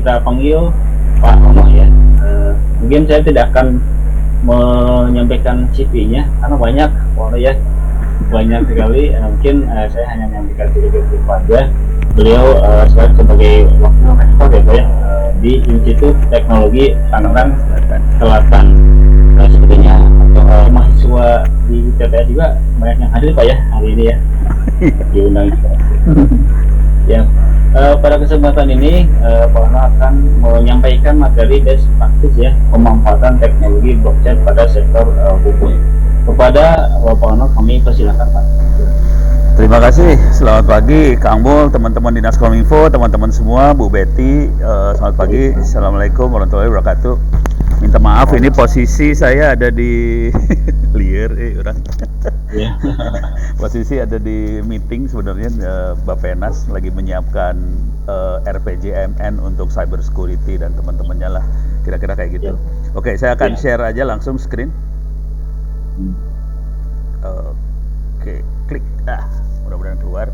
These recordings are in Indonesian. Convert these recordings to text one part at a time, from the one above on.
kita panggil Pak Ono ya. Mungkin saya tidak akan menyampaikan CV-nya karena banyak Pak Ono ya, banyak sekali. Mungkin saya hanya menyampaikan sedikit aja. Beliau sebagai wakil rektor ya Pak ya, di Institut Teknologi Tangerang Selatan. Nah, sebetulnya mahasiswa di TTS juga banyak yang hadir Pak ya hari ini ya, diundang juga. Ya, pada kesempatan ini Pak Ono akan menyampaikan materi best practice ya pemanfaatan teknologi blockchain pada sektor hukum. Kepada Pak Ono kami persilakan Pak. Terima kasih. Selamat pagi Kang Mul, teman-teman Dinas Kominfo, teman-teman semua, Bu Betty. Selamat pagi. Assalamualaikum warahmatullahi wabarakatuh. Minta maaf, ini posisi saya ada di liar, orang. Ya. Posisi ada di meeting sebenarnya. Bapenas lagi menyiapkan RPJMN untuk cyber security dan teman-temannya lah. Kira-kira kayak gitu. Oke, saya akan share aja langsung screen. Oke, klik. Mudah-mudahan keluar.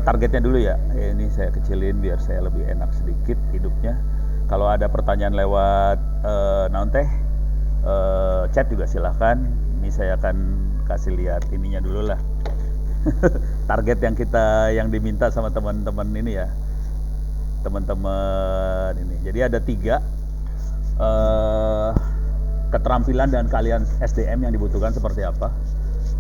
Targetnya dulu ya. Ini saya kecilin biar saya lebih enak sedikit hidupnya. Kalau ada pertanyaan lewat chat juga silahkan. Ini saya akan kasih lihat ininya dulu lah. Target yang diminta sama teman-teman ini ya. Teman-teman ini. Jadi ada 3 keterampilan dan keahlian SDM yang dibutuhkan seperti apa.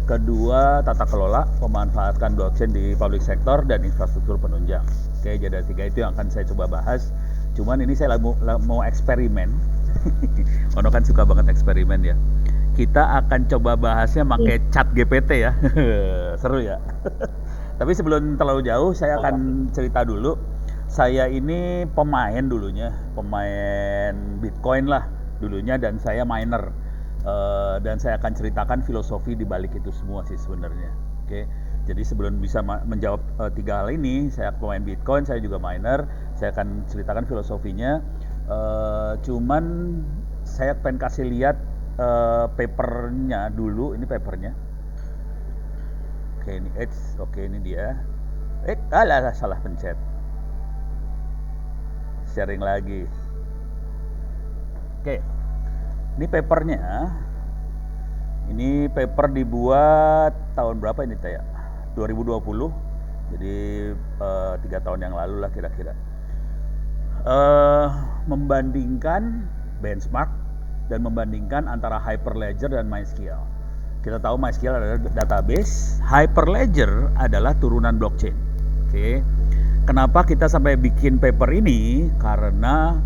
Kedua, tata kelola, memanfaatkan blockchain di public sector dan infrastruktur penunjang. Oke, jadi ada 3 itu yang akan saya coba bahas. Cuman ini saya mau eksperimen. Ono kan suka banget eksperimen ya. Kita akan coba bahasnya pakai chat GPT ya. Seru ya. Tapi sebelum terlalu jauh, saya akan cerita dulu. Saya ini pemain dulunya, pemain Bitcoin lah dulunya, dan saya miner. Dan saya akan ceritakan filosofi di balik itu semua sih sebenarnya. Oke. Jadi sebelum bisa menjawab 3 hal ini, saya pemain Bitcoin, saya juga miner. Saya akan ceritakan filosofinya. Cuman saya pengen kasih lihat papernya dulu. Ini papernya. Oke, ini dia. Salah pencet. Sharing lagi. Oke. Ini papernya. Ini paper dibuat tahun berapa ini Taya? 2020. Jadi 3 tahun yang lalu lah kira-kira. Membandingkan benchmark dan membandingkan antara Hyperledger dan MySQL. Kita tahu MySQL adalah database, Hyperledger adalah turunan blockchain. Oke. Kenapa kita sampai bikin paper ini? Karena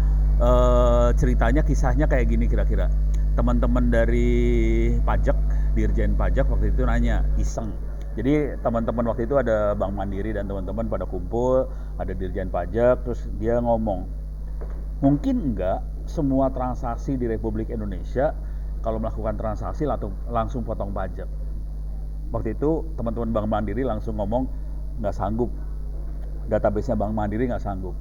ceritanya, kisahnya kayak gini kira-kira. Teman-teman dari pajak, Dirjen Pajak waktu itu nanya, iseng. Jadi teman-teman waktu itu ada Bank Mandiri dan teman-teman pada kumpul, ada Dirjen Pajak, terus dia ngomong, mungkin enggak semua transaksi di Republik Indonesia kalau melakukan transaksi langsung potong pajak. Waktu itu teman-teman Bank Mandiri langsung ngomong, nggak sanggup. Database-nya Bank Mandiri nggak sanggup.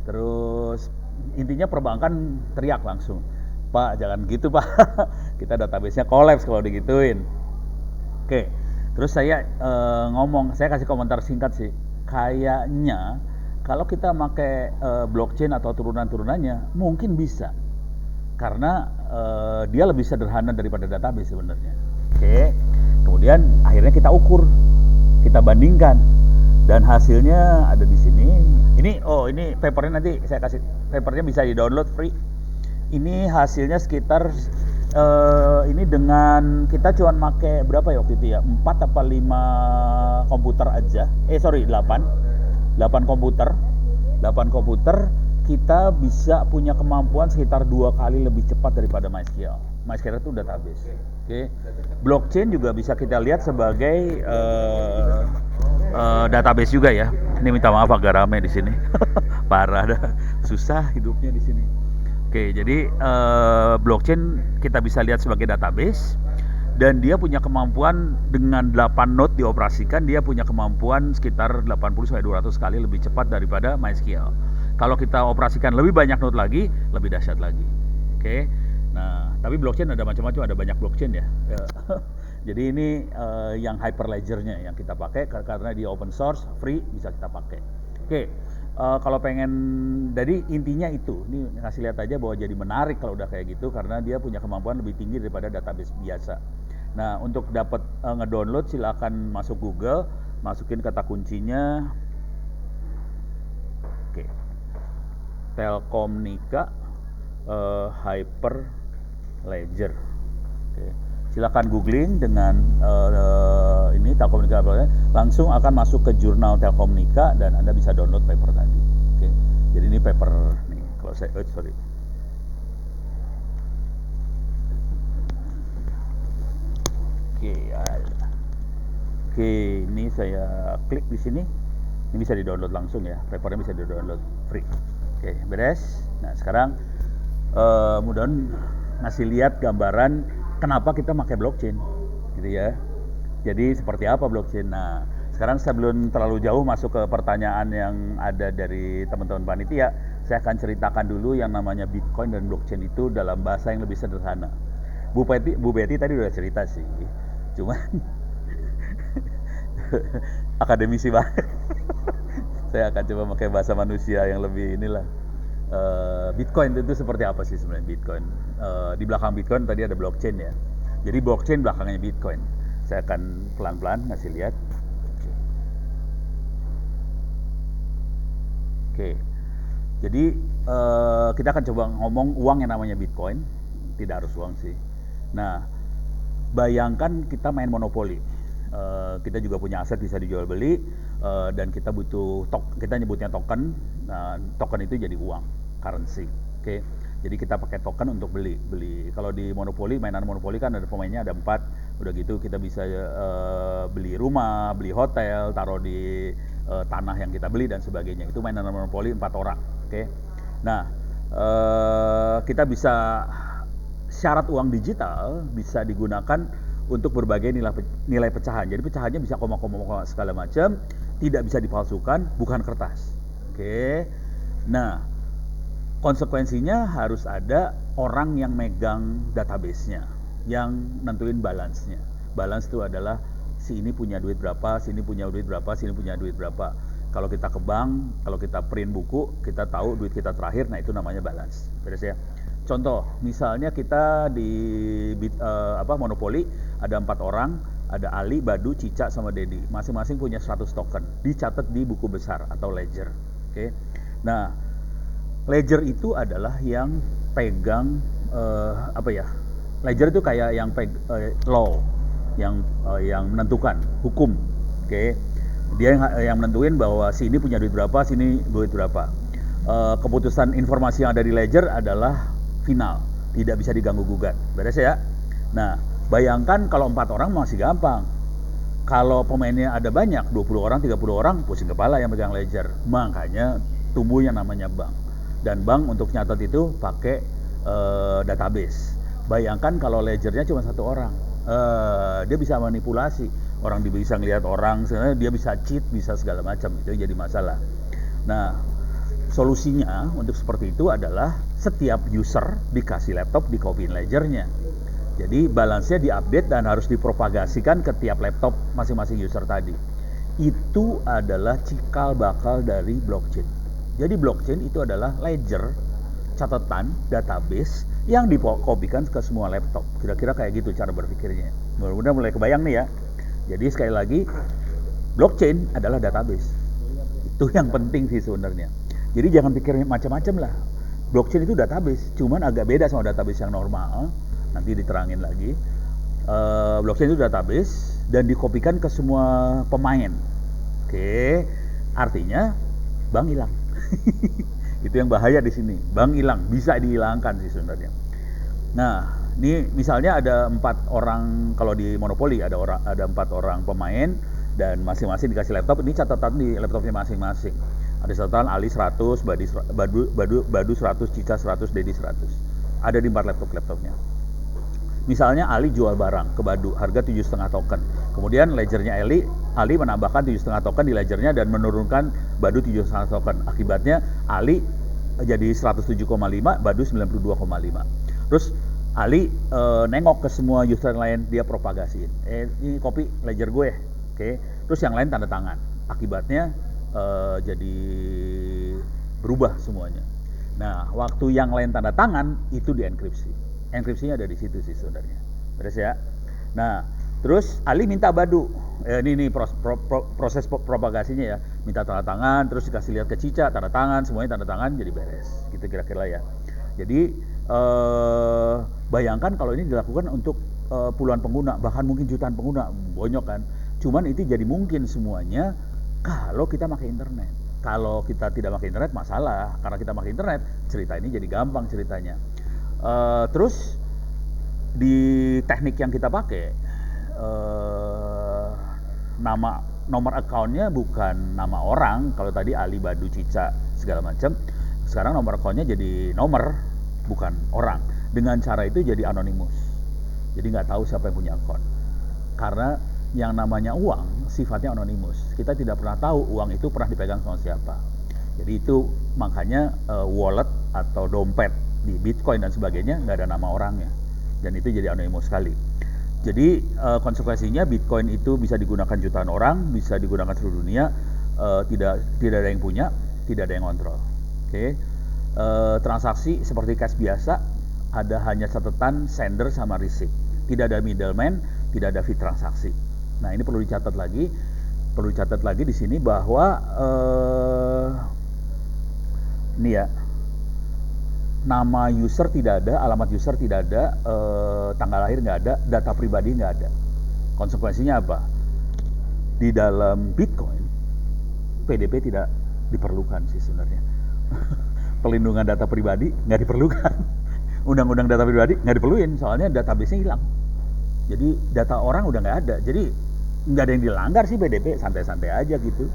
Terus intinya perbankan teriak langsung, Pak jangan gitu Pak, kita database-nya kolaps kalau digituin. Oke, terus saya ngomong, saya kasih komentar singkat sih, kayaknya kalau kita pakai blockchain atau turunan-turunannya mungkin bisa, karena dia lebih sederhana daripada database sebenarnya. Oke, kemudian akhirnya kita ukur, kita bandingkan, dan hasilnya ada di sini. Ini papernya nanti saya kasih, papernya bisa di-download free. Ini hasilnya sekitar ini dengan kita cuma pakai berapa ya waktu itu ya? 4 apa 5 komputer aja. 8 komputer. 8 komputer kita bisa punya kemampuan sekitar 2 kali lebih cepat daripada MySQL. MySQL itu database. Oke. Blockchain juga bisa kita lihat sebagai database juga ya. Ini minta maaf agak rame di sini. Parah dah. Susah hidupnya di sini. Oke, jadi blockchain kita bisa lihat sebagai database, dan dia punya kemampuan dengan 8 node dioperasikan, dia punya kemampuan sekitar 80-200 kali lebih cepat daripada MySQL. Kalau kita operasikan lebih banyak node lagi, lebih dahsyat lagi. Oke. Nah, tapi blockchain ada macam-macam, ada banyak blockchain ya. Jadi ini yang Hyperledger-nya yang kita pakai karena dia open source, free, bisa kita pakai. Oke. Kalau pengen, jadi intinya itu, ini ngasih lihat aja bahwa jadi menarik kalau udah kayak gitu karena dia punya kemampuan lebih tinggi daripada database biasa. Nah, untuk dapat ngedownload silakan masuk Google, masukin kata kuncinya, oke, Telkomnika Hyperledger. Oke. Silakan googling dengan ini Telkomnika Hyperledger, langsung akan masuk ke jurnal Telkomnika dan Anda bisa download paper tadi. Oke. Jadi ini paper nih, kalau saya sorry. Oke, oke, ini saya klik di sini. Ini bisa di-download langsung ya, papernya bisa di-download free. Oke, beres. Nah, sekarang mudah-mudahan ngasih lihat gambaran kenapa kita pakai blockchain, gitu ya. Jadi seperti apa blockchain? Nah, sekarang sebelum terlalu jauh masuk ke pertanyaan yang ada dari teman-teman panitia, saya akan ceritakan dulu yang namanya Bitcoin dan blockchain itu dalam bahasa yang lebih sederhana. Bu Betty tadi udah cerita sih, cuman akademisi banget. Saya akan coba pakai bahasa manusia yang lebih inilah. Bitcoin itu seperti apa sih sebenarnya Bitcoin? Di belakang Bitcoin tadi ada blockchain ya. Jadi blockchain belakangnya Bitcoin. Saya akan pelan-pelan ngasih lihat. Oke. Jadi kita akan coba ngomong uang yang namanya Bitcoin. Tidak harus uang sih. Nah, bayangkan kita main monopoli. Kita juga punya aset bisa dijual beli dan kita butuh kita nyebutnya token. Token itu jadi uang, currency. Oke. Jadi kita pakai token untuk beli. Kalau di monopoli, mainan monopoli kan ada pemainnya ada 4. Udah gitu kita bisa beli rumah, beli hotel, taruh di tanah yang kita beli dan sebagainya. Itu mainan monopoli 4 orang. Oke. Nah, kita bisa syarat uang digital bisa digunakan untuk berbagai nilai pecahan. Jadi pecahannya bisa koma-koma segala macam, tidak bisa dipalsukan, bukan kertas. Oke. Nah, konsekuensinya harus ada orang yang megang database-nya, yang nentuin balance-nya. Balance itu adalah si ini punya duit berapa, sini punya duit berapa, sini punya duit berapa. Kalau kita ke bank, kalau kita print buku, kita tahu duit kita terakhir, nah itu namanya balance. Beres ya. Contoh, misalnya kita di monopoli ada 4 orang, ada Ali, Badu, Cica, sama Dedi. Masing-masing punya 100 token, dicatat di buku besar atau ledger. Oke. Nah, ledger itu adalah yang pegang ledger itu kayak yang law, yang menentukan hukum. Oke. Dia yang menentuin bahwa si ini punya duit berapa, sini duit berapa. Keputusan informasi yang ada di ledger adalah final, tidak bisa diganggu gugat. Beres ya. Nah, bayangkan kalau 4 orang masih gampang. Kalau pemainnya ada banyak, 20 orang, 30 orang, pusing kepala yang pegang ledger. Makanya tumbuh yang namanya bank. Dan bank untuk nyatet itu pakai database. Bayangkan kalau ledgernya cuma 1 orang. Dia bisa manipulasi. Orang bisa ngelihat orang, sebenarnya dia bisa cheat, bisa segala macam. Itu jadi masalah. Nah, solusinya untuk seperti itu adalah setiap user dikasih laptop, di-copy ledgernya. Jadi balance-nya diupdate dan harus dipropagasikan ke tiap laptop masing-masing user tadi. Itu adalah cikal bakal dari blockchain. Jadi blockchain itu adalah ledger, catatan, database yang dikopikan ke semua laptop. Kira-kira kayak gitu cara berpikirnya. Mudah-mudahan mulai kebayang nih ya. Jadi sekali lagi, blockchain adalah database. Itu yang penting sih sebenarnya. Jadi jangan pikir macam-macam lah. Blockchain itu database, cuman agak beda sama database yang normal. Nanti diterangin lagi. Blockchain itu database dan dikopikan ke semua pemain. Oke, artinya bank hilang. Itu yang bahaya di sini. Bank hilang, bisa dihilangkan sih sebenarnya. Nah, ini misalnya ada 4 orang, kalau di monopoli ada 4 orang pemain dan masing-masing dikasih laptop. Ini catatan di laptopnya masing-masing. Ada catatan Ali 100, Badu 100, Cica 100, Dedi 100. Ada di 4 laptopnya. Misalnya Ali jual barang ke Badu, harga 7,5 token. Kemudian ledgernya Ali menambahkan 7,5 token di ledgernya dan menurunkan Badu 7,5 token. Akibatnya Ali jadi 107,5, Badu 92,5. Terus Ali nengok ke semua user lain, dia propagasiin. Ini copy ledger gue, oke. Terus yang lain tanda tangan. Akibatnya jadi berubah semuanya. Nah, waktu yang lain tanda tangan itu dienkripsi. Enkripsinya ada di situ sih sebenarnya. Beres ya. Nah, terus Ali minta Badu. Ini proses propagasinya ya. Minta tanda tangan, terus dikasih lihat ke Cica, tanda tangan, semuanya tanda tangan, jadi beres. Gitu kira-kira ya. Jadi bayangkan kalau ini dilakukan untuk puluhan pengguna, bahkan mungkin jutaan pengguna, banyak kan. Cuman itu jadi mungkin semuanya kalau kita pakai internet. Kalau kita tidak pakai internet masalah, karena kita pakai internet cerita ini jadi gampang ceritanya. Terus di teknik yang kita pakai, nomor accountnya bukan nama orang. Kalau tadi Ali, Badu, Cica segala macam, sekarang nomor accountnya jadi nomor, bukan orang. Dengan cara itu jadi anonimus, jadi nggak tahu siapa yang punya account. Karena yang namanya uang sifatnya anonimus, kita tidak pernah tahu uang itu pernah dipegang sama siapa. Jadi itu makanya wallet atau dompet di Bitcoin dan sebagainya nggak ada nama orangnya, dan itu jadi anonimus sekali. Jadi konsekuensinya Bitcoin itu bisa digunakan jutaan orang, bisa digunakan seluruh dunia, tidak ada yang punya, tidak ada yang kontrol. Oke. Transaksi seperti cash biasa, ada hanya catatan sender sama receipt, tidak ada middleman, tidak ada fee transaksi. Nah, ini perlu dicatat lagi di sini bahwa ini ya, nama user tidak ada, alamat user tidak ada, tanggal lahir nggak ada, data pribadi nggak ada. Konsekuensinya apa? Di dalam Bitcoin, PDP tidak diperlukan sih sebenarnya. Pelindungan data pribadi nggak diperlukan. Undang-undang data pribadi nggak diperluin, soalnya database-nya hilang. Jadi data orang udah nggak ada. Jadi nggak ada yang dilanggar sih PDP, santai-santai aja gitu.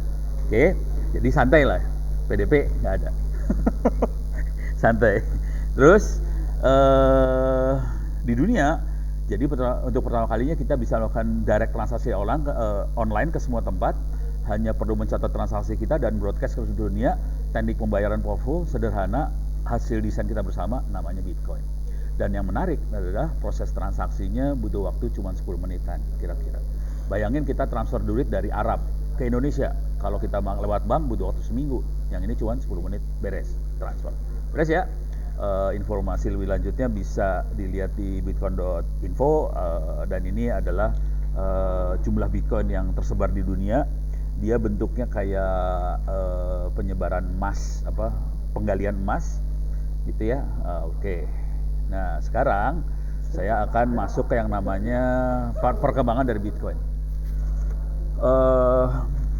Oke, jadi santai lah, PDP nggak ada. Santai. Terus di dunia, jadi untuk pertama kalinya kita bisa melakukan direct transaksi online ke semua tempat. Hanya perlu mencatat transaksi kita dan broadcast ke seluruh dunia. Teknik pembayaran powerful, sederhana, hasil desain kita bersama, namanya Bitcoin. Dan yang menarik adalah proses transaksinya butuh waktu cuma 10 menitan kira-kira. Bayangin kita transfer duit dari Arab ke Indonesia, kalau kita lewat bank butuh waktu seminggu, yang ini cuma 10 menit beres transfer. Beres ya. Informasi lebih lanjutnya bisa dilihat di bitcoin.info, dan ini adalah jumlah Bitcoin yang tersebar di dunia. Dia bentuknya kayak penyebaran emas, penggalian emas gitu ya. Oke. Nah, sekarang saya akan masuk ke yang namanya perkembangan dari Bitcoin.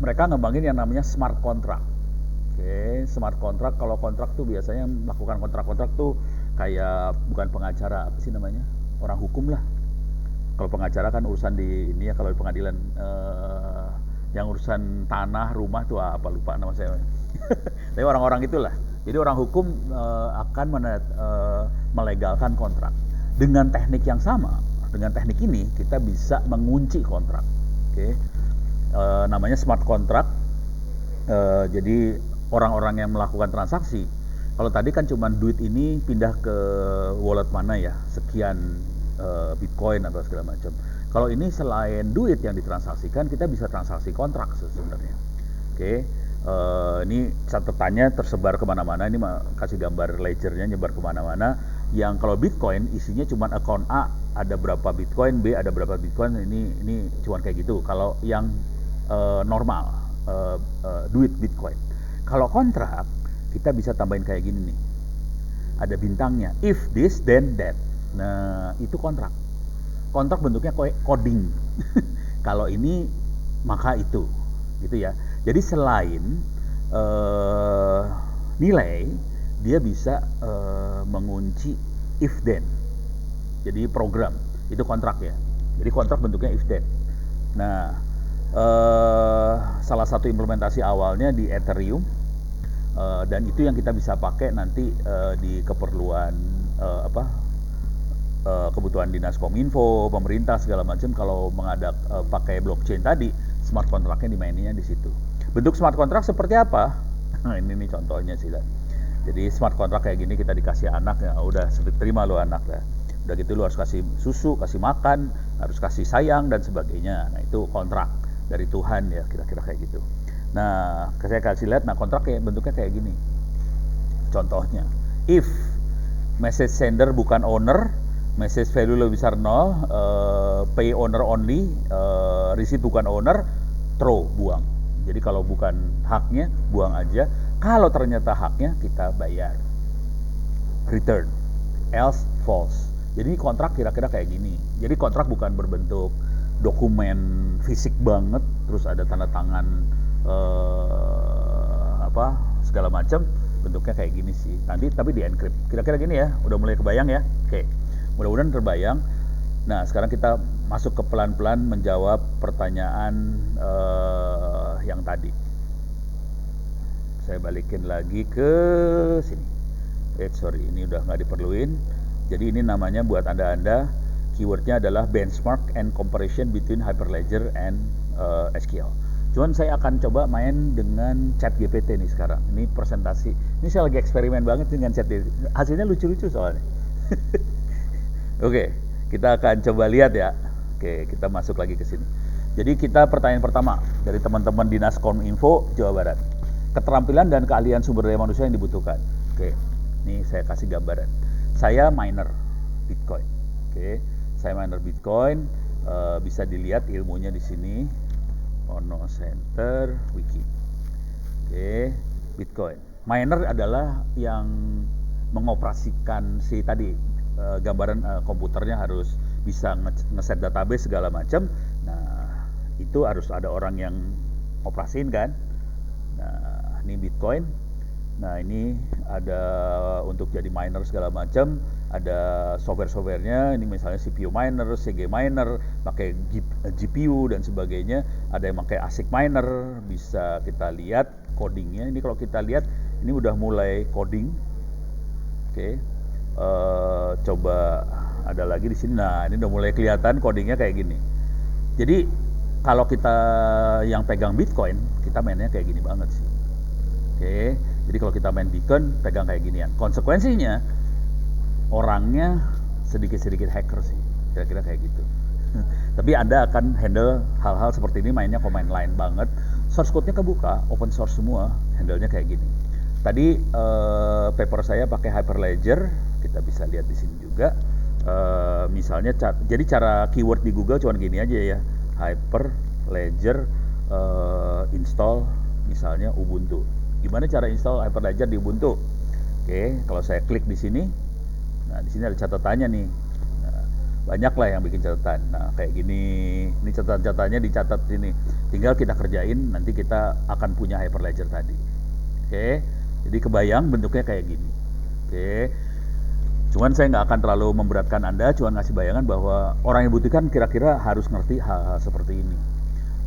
Mereka ngembangin yang namanya smart contract. Oke, smart contract. Kalau kontrak tuh biasanya melakukan kontrak-kontrak tuh kayak bukan pengacara, apa sih namanya? Orang hukum lah. Kalau pengacara kan urusan di ini ya, kalau di pengadilan yang urusan tanah, rumah tuh apa lupa nama saya. Tapi orang-orang itulah. Jadi orang hukum akan melegalkan kontrak. Dengan teknik yang sama, dengan teknik ini kita bisa mengunci kontrak. Oke. Namanya smart contract. Jadi orang-orang yang melakukan transaksi, kalau tadi kan cuma duit ini pindah ke wallet mana ya, sekian Bitcoin atau segala macam. Kalau ini selain duit yang ditransaksikan, kita bisa transaksi kontrak sebenarnya. Oke. Ini catatannya tersebar kemana-mana. Ini kasih gambar ledgernya nyebar kemana-mana. Yang kalau Bitcoin isinya cuma account A ada berapa Bitcoin, B ada berapa Bitcoin. Ini cuma kayak gitu. Kalau yang normal duit Bitcoin. Kalau kontrak kita bisa tambahin kayak gini nih. Ada bintangnya. If this then that. Nah, itu kontrak. Kontrak bentuknya coding. Kalau ini maka itu, gitu ya. Jadi selain nilai, dia bisa mengunci if then. Jadi program, itu kontrak ya. Jadi kontrak bentuknya if then. Nah, salah satu implementasi awalnya di Ethereum, dan itu yang kita bisa pakai nanti di keperluan kebutuhan dinas kominfo, pemerintah segala macam. Kalau pakai blockchain tadi, smart contract-nya dimaininnya di situ. Bentuk smart contract seperti apa? Ini nih contohnya sih. Jadi smart contract kayak gini, kita dikasih anak, ya udah terima lo anak lah. Udah gitu lo harus kasih susu, kasih makan, harus kasih sayang dan sebagainya. Nah, itu kontrak dari Tuhan ya, kira-kira kayak gitu. Nah, saya kasih lihat, nah kontrak kayak bentuknya kayak gini. Contohnya, if message sender bukan owner, message value lebih besar 0, pay owner only, receive bukan owner, throw, buang. Jadi kalau bukan haknya, buang aja. Kalau ternyata haknya, kita bayar. Return, else false. Jadi kontrak kira-kira kayak gini. Jadi kontrak bukan berbentuk dokumen fisik banget, terus ada tanda tangan segala macam, bentuknya kayak gini sih. Nanti tapi di encrypt. Kira-kira gini ya. Udah mulai kebayang ya? Oke. Mudah-mudahan terbayang. Nah, sekarang kita masuk ke pelan-pelan menjawab pertanyaan yang tadi. Saya balikin lagi ke sini. Sorry, ini udah nggak diperluin. Jadi ini namanya buat anda-anda, keywordnya adalah benchmark and comparison between Hyperledger and SQL. Cuman saya akan coba main dengan ChatGPT nih sekarang. Ini presentasi. Ini saya lagi eksperimen banget dengan ChatGPT. Hasilnya lucu-lucu soalnya. Oke, kita akan coba lihat ya. Oke, kita masuk lagi ke sini. Jadi kita pertanyaan pertama dari teman-teman Dinas Kominfo Jawa Barat. Keterampilan dan keahlian sumber daya manusia yang dibutuhkan. Oke, ini saya kasih gambaran. Saya miner Bitcoin. Oke, saya miner Bitcoin. Bisa dilihat ilmunya di sini. Ono Center Wiki. Oke, Bitcoin. Miner adalah yang mengoperasikan si tadi gambaran komputernya harus bisa ngeset database segala macam. Nah, itu harus ada orang yang operasin kan. Nah, ini Bitcoin. Nah, ini ada untuk jadi miner segala macam, ada software-softwarenya, ini misalnya CPU miner, CG miner, pakai GPU dan sebagainya, ada yang pakai ASIC miner, bisa kita lihat codingnya. Ini kalau kita lihat, ini udah mulai coding. Oke. Coba ada lagi di sini. Nah, ini udah mulai kelihatan codingnya kayak gini. Jadi kalau kita yang pegang Bitcoin, kita mainnya kayak gini banget sih. Oke, jadi kalau kita main Bitcoin, pegang kayak ginian. Konsekuensinya, orangnya sedikit-sedikit hacker sih, kira-kira kayak gitu. Tapi Anda akan handle hal-hal seperti ini mainnya command line banget. Source code-nya kebuka, open source semua, handle-nya kayak gini. Tadi paper saya pakai Hyperledger, kita bisa lihat di sini juga. Misalnya, jadi cara keyword di Google cuma gini aja ya, Hyperledger install misalnya Ubuntu. Gimana cara install Hyperledger di Ubuntu? Oke, kalau saya klik di sini, nah di sini ada catatannya nih. Nah, banyak lah yang bikin catatan. Nah, kayak gini, ini catatan-catatannya dicatat sini. Tinggal kita kerjain, nanti kita akan punya Hyperledger tadi. Oke, jadi kebayang bentuknya kayak gini. Oke, cuman saya nggak akan terlalu memberatkan Anda, cuman ngasih bayangan bahwa orang yang butuhkan kira-kira harus ngerti hal-hal seperti ini.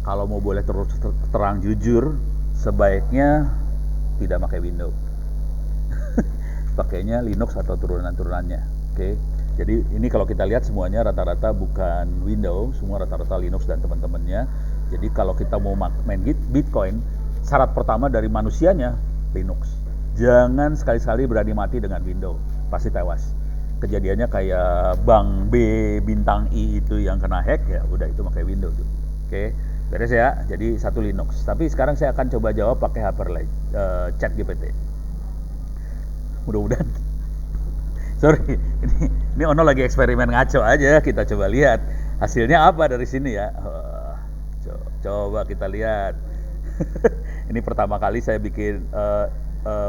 Kalau mau boleh terus terang jujur, sebaiknya tidak pakai Windows. Pakainya Linux atau turunan-turunannya. Oke. Jadi ini kalau kita lihat semuanya rata-rata bukan Windows, semua rata-rata Linux dan teman-temannya. Jadi kalau kita mau main Bitcoin, syarat pertama dari manusianya Linux. Jangan sekali-sekali berani mati dengan Windows, pasti tewas. Kejadiannya kayak Bank B Bintang I itu yang kena hack, ya udah itu pakai Windows tuh. Oke. Beres ya, jadi satu Linux. Tapi sekarang saya akan coba jawab pakai Hyperledger, ChatGPT. Mudah-mudahan. Sorry, ini Ono lagi eksperimen ngaco aja. Kita coba lihat hasilnya apa dari sini ya. Coba kita lihat. Ini pertama kali saya bikin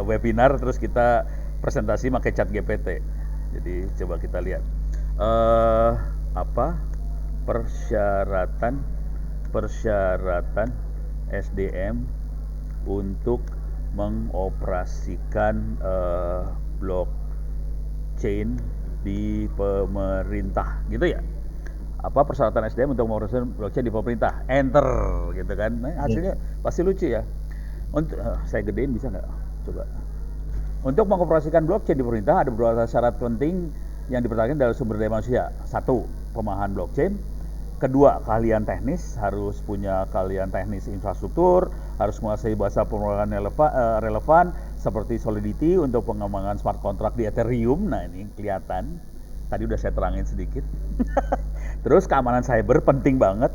webinar, terus kita presentasi pakai ChatGPT. Jadi coba kita lihat. Apa persyaratan SDM untuk mengoperasikan blockchain di pemerintah, gitu ya? Apa persyaratan SDM untuk mengoperasikan blockchain di pemerintah? Enter, gitu kan? Nah, hasilnya pasti lucu ya. Untuk saya gedein bisa nggak? Coba. Untuk mengoperasikan blockchain di pemerintah ada beberapa syarat penting yang dipertahankan dalam sumber daya manusia. 1. Pemahaman blockchain. 2. Keahlian teknis, harus punya keahlian teknis infrastruktur, harus menguasai bahasa pemrograman relevan seperti Solidity untuk pengembangan smart contract di Ethereum. Nah, ini kelihatan. Tadi udah saya terangin sedikit. Terus keamanan cyber penting banget.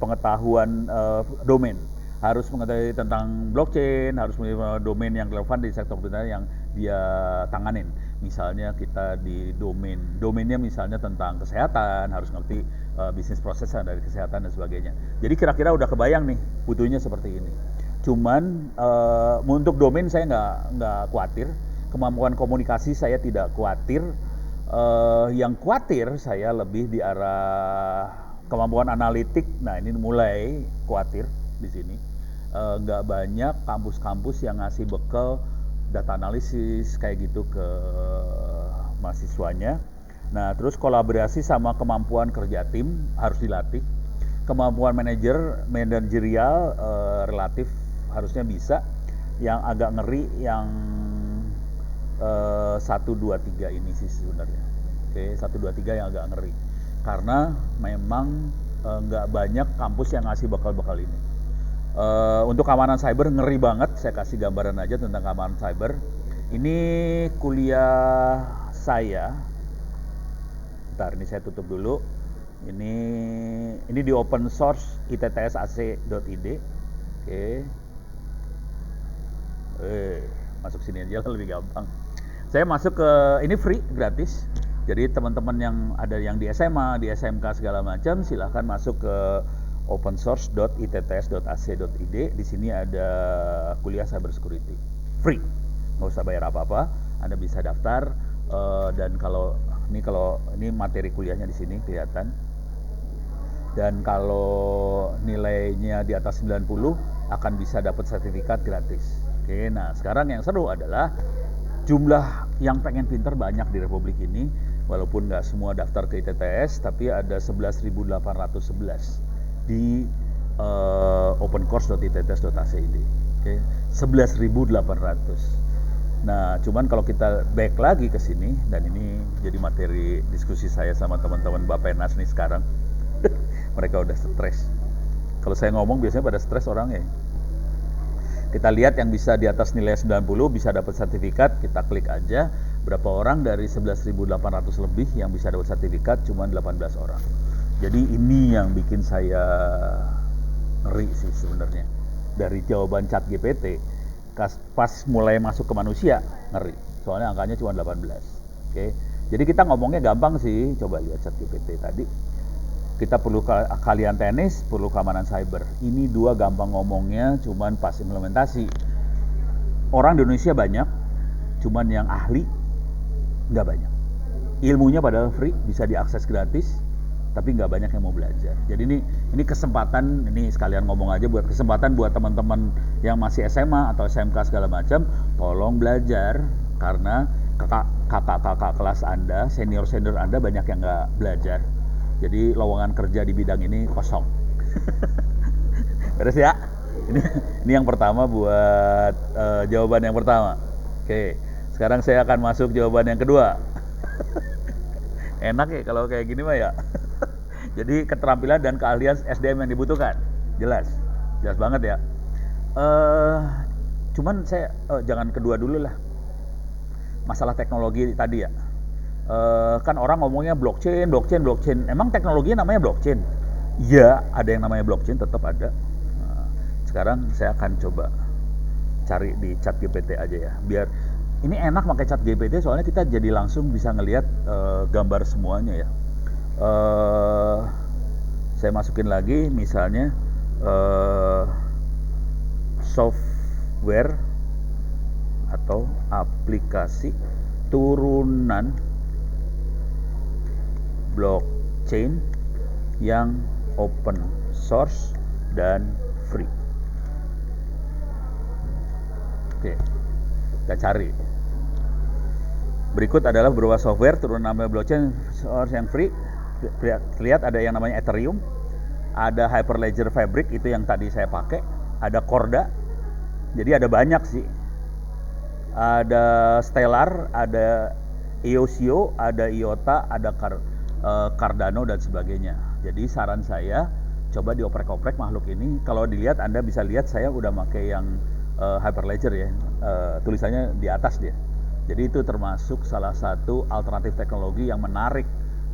pengetahuan domain, harus mengetahui tentang blockchain, harus mengetahui domain yang relevan di sektor benar yang dia tanganin. Misalnya kita di domainnya misalnya tentang kesehatan, harus ngerti bisnis proses dari kesehatan dan sebagainya. Jadi kira-kira udah kebayang nih butuhnya seperti ini. Cuman untuk domain saya nggak khawatir, kemampuan komunikasi saya tidak khawatir. Yang khawatir saya lebih di arah kemampuan analitik. Nah ini mulai khawatir di sini. Nggak banyak kampus-kampus yang ngasih bekal data analisis kayak gitu ke mahasiswanya. Nah terus kolaborasi sama kemampuan kerja tim harus dilatih. Kemampuan manajerial relatif harusnya bisa. Yang agak ngeri yang 1, 2, 3 ini sih sebenarnya. Oke, 1, 2, 3 yang agak ngeri. Karena memang nggak banyak kampus yang ngasih bekal-bekal ini. Untuk keamanan cyber ngeri banget, saya kasih gambaran aja tentang keamanan cyber. Ini kuliah saya. Bentar, ini saya tutup dulu. Ini di open source ittsac.id. Oke. Masuk sini aja lebih gampang. Saya masuk ke ini free, gratis. Jadi teman-teman yang ada yang di SMA, di SMK segala macam, silahkan masuk ke opensource.itts.ac.id. Di sini ada kuliah cyber security free, nggak usah bayar apa-apa. Anda bisa daftar dan kalau ini materi kuliahnya di sini kelihatan. Dan kalau nilainya di atas 90 akan bisa dapat sertifikat gratis. Oke, nah sekarang yang seru adalah jumlah yang pengen pinter banyak di Republik ini. Walaupun nggak semua daftar ke ITTS, tapi ada 11.811 di opencourse.itts.ac.id. Oke, 11.800. Nah, cuman kalau kita back lagi ke sini, dan ini jadi materi diskusi saya sama teman-teman Bappenas nih sekarang. Mereka udah stres. Kalau saya ngomong biasanya pada stres orangnya. Kita lihat yang bisa di atas nilai 90 bisa dapat sertifikat, kita klik aja. Berapa orang dari 11.800 lebih yang bisa dapat sertifikat, cuma 18 orang. Jadi ini yang bikin saya ngeri sih sebenarnya. Dari jawaban ChatGPT, pas mulai masuk ke manusia, ngeri. Soalnya angkanya cuma 18. Oke. Jadi kita ngomongnya gampang sih, coba lihat ChatGPT tadi. Kita perlu kalian tenis, perlu keamanan cyber. Ini dua gampang ngomongnya, cuman pas implementasi. Orang di Indonesia banyak, cuman yang ahli nggak banyak. Ilmunya padahal free, bisa diakses gratis, tapi nggak banyak yang mau belajar. Jadi ini kesempatan, ini sekalian ngomong aja buat kesempatan buat teman-teman yang masih SMA atau SMK segala macam, tolong belajar karena kakak-kakak kelas Anda, senior-senior Anda banyak yang nggak belajar. Jadi lowongan kerja di bidang ini kosong. Beres ya? Ini yang pertama buat jawaban yang pertama. Oke, sekarang saya akan masuk jawaban yang kedua. Enak ya kalau kayak gini mah ya. Jadi keterampilan dan keahlian SDM yang dibutuhkan. Jelas banget ya. Cuman saya jangan kedua dulu lah. Masalah teknologi tadi ya. Kan orang ngomongnya blockchain. Emang teknologinya namanya blockchain? Iya, ada yang namanya blockchain, tetap ada. Nah, sekarang saya akan coba cari di ChatGPT aja ya. Biar ini enak pakai ChatGPT soalnya kita jadi langsung bisa ngelihat gambar semuanya ya. Saya masukin lagi misalnya software atau aplikasi turunan blockchain yang open source dan free. Oke, kita cari. Berikut adalah beberapa software turunan blockchain source yang free. Lihat ada yang namanya Ethereum, ada Hyperledger Fabric itu yang tadi saya pakai, ada Corda. Jadi ada banyak sih. Ada Stellar, ada EOSIO, ada IOTA, ada Cardano dan sebagainya. Jadi saran saya coba dioprek-oprek makhluk ini. Kalau dilihat Anda bisa lihat saya udah pakai yang Hyperledger ya, tulisannya di atas dia. Jadi itu termasuk salah satu alternatif teknologi yang menarik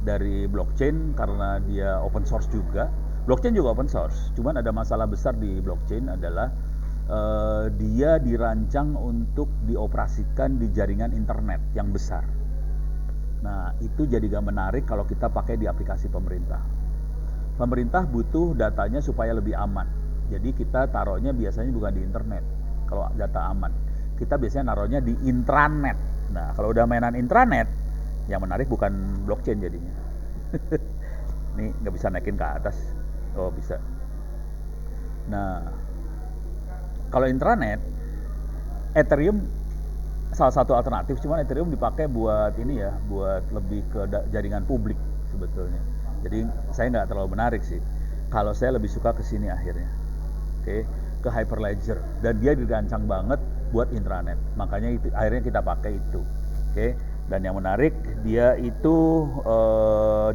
dari blockchain karena dia open source juga. Blockchain juga open source, cuman ada masalah besar di blockchain adalah dia dirancang untuk dioperasikan di jaringan internet yang besar. Nah, itu jadi gak menarik kalau kita pakai di aplikasi pemerintah. Pemerintah butuh datanya supaya lebih aman. Jadi kita taruhnya biasanya bukan di internet kalau data aman. Kita biasanya naruhnya di intranet. Nah, kalau udah mainan intranet, yang menarik bukan blockchain jadinya. Ini nggak bisa naikin ke atas. Oh, bisa. Nah, kalau intranet, Ethereum salah satu alternatif, cuman Ethereum dipakai buat ini ya, buat lebih ke jaringan publik sebetulnya. Jadi saya nggak terlalu menarik sih. Kalau saya lebih suka ke sini akhirnya, oke, ke Hyperledger, dan dia dirancang banget buat intranet. Makanya itu akhirnya kita pakai itu, oke. Dan yang menarik dia itu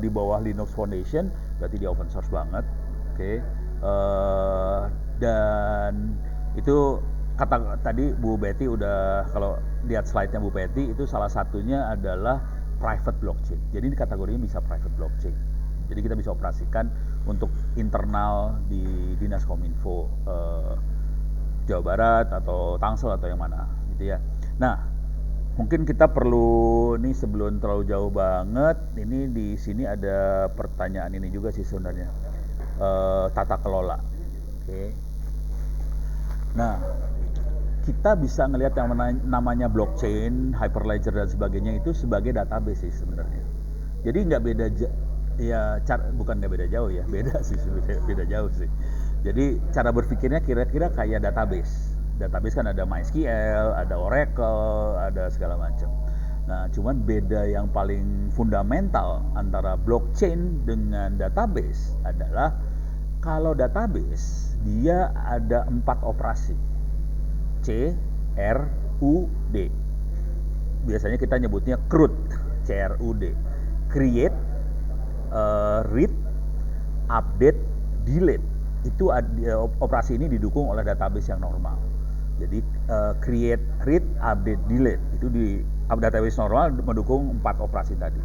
di bawah Linux Foundation, berarti dia open source banget, oke. Dan itu kata tadi Bu Betty udah, kalau lihat slide-nya Bu Betty itu salah satunya adalah private blockchain. Jadi ini kategorinya bisa private blockchain. Jadi kita bisa operasikan untuk internal di Dinas Kominfo Jawa Barat atau Tangsel atau yang mana gitu ya. Nah, mungkin kita perlu nih sebelum terlalu jauh banget, ini di sini ada pertanyaan ini juga sih sebenarnya. Tata kelola. Oke. Nah, kita bisa ngelihat yang namanya blockchain, Hyperledger dan sebagainya itu sebagai database sih sebenarnya. Jadi nggak beda ya, bukan nggak beda jauh ya, beda sih, beda jauh sih. Jadi cara berpikirnya kira-kira kayak database. Database kan ada MySQL, ada Oracle, ada segala macam. Nah, cuman beda yang paling fundamental antara blockchain dengan database adalah kalau database dia ada 4 operasi. C, R, U, D. Biasanya kita nyebutnya CRUD, C-R-U-D. Create, read, update, delete. Itu operasi ini didukung oleh database yang normal. Jadi create, read, update, delete. Itu di database normal mendukung 4 operasi tadi.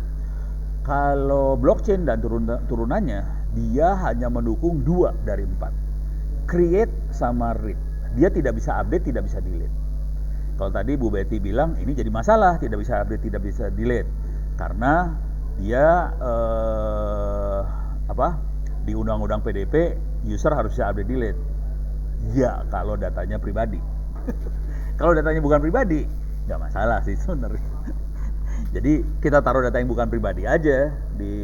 Kalau blockchain dan turunannya, dia hanya mendukung 2 dari 4. Create sama read. Dia tidak bisa update, tidak bisa delete. Kalau tadi Bu Betty bilang ini jadi masalah, tidak bisa update, tidak bisa delete, karena dia di undang-undang PDP user harus bisa update delete. Ya, kalau datanya pribadi. Kalau datanya bukan pribadi, nggak masalah sih sebenarnya. Jadi kita taruh data yang bukan pribadi aja di